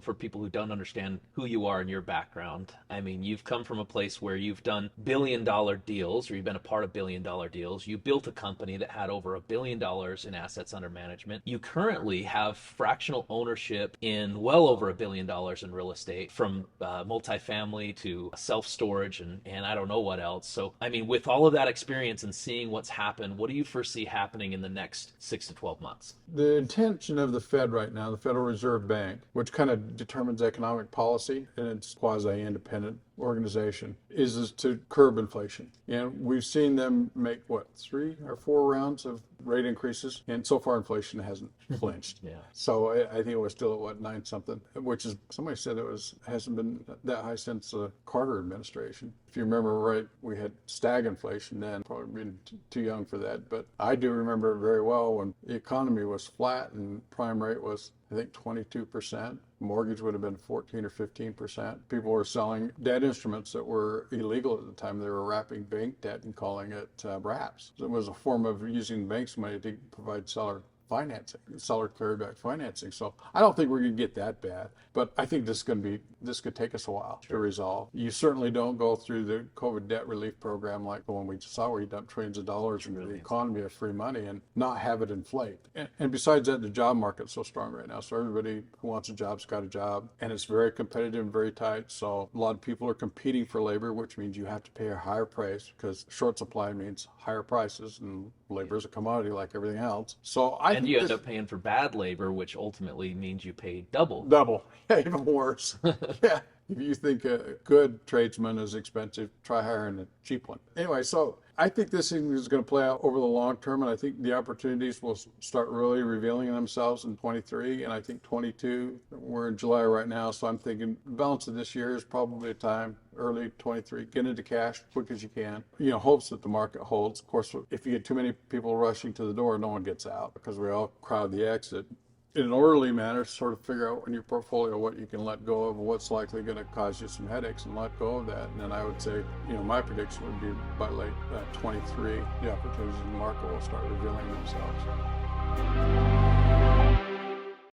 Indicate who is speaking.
Speaker 1: For people who don't understand who you are and your background, I mean, you've come from a place where you've done billion-dollar deals, or you've been a part of billion-dollar deals. You built a company that had over $1 billion in assets under management. You currently have fractional ownership in well over $1 billion in real estate, from multifamily to self-storage and I don't know what else. So, I mean, with all of that experience and seeing what's happened, what do you foresee happening in the next 6 to 12 months?
Speaker 2: The intention of the Fed right now, the Federal Reserve Bank, which kind of determines economic policy, and it's quasi-independent organization, is to curb inflation. And we've seen them make, what, 3 or 4 rounds of rate increases, and so far inflation hasn't flinched.
Speaker 1: Yeah.
Speaker 2: So I think it was still at, what, 9 something, which is, somebody said hasn't been that high since the Carter administration. If you remember right, we had stag inflation then, probably been too young for that, but I do remember it very well when the economy was flat and prime rate was, I think, 22%. Mortgage would have been 14 or 15%. People were selling debt instruments that were illegal at the time. They were wrapping bank debt and calling it wraps. So it was a form of using banks' money to provide seller financing, seller carryback financing. So I don't think we're going to get that bad, but I think this could take us a while to resolve. You certainly don't go through the COVID debt relief program like the one we just saw, where you dump trillions of dollars into the economy of free money and not have it inflate. And besides that, the job market's so strong right now. So everybody who wants a job's got a job, and it's very competitive and very tight. So a lot of people are competing for labor, which means you have to pay a higher price, because short supply means higher prices, and labor is a commodity like everything else. So
Speaker 1: And you end up paying for bad labor, which ultimately means you pay double.
Speaker 2: Double. Yeah, even worse. Yeah. If you think a good tradesman is expensive, try hiring a cheap one. Anyway, so I think this thing is going to play out over the long term, and I think the opportunities will start really revealing themselves in 23, and I think 22. We're in July right now, so I'm thinking the balance of this year is probably a time, early 23, get into cash quick as you can. Hopes that the market holds. Of course, if you get too many people rushing to the door, no one gets out, because we all crowd the exit. In an orderly manner, sort of figure out in your portfolio what you can let go of, what's likely going to cause you some headaches, and let go of that. And then I would say, my prediction would be by late 23, the opportunities in the market will start revealing themselves.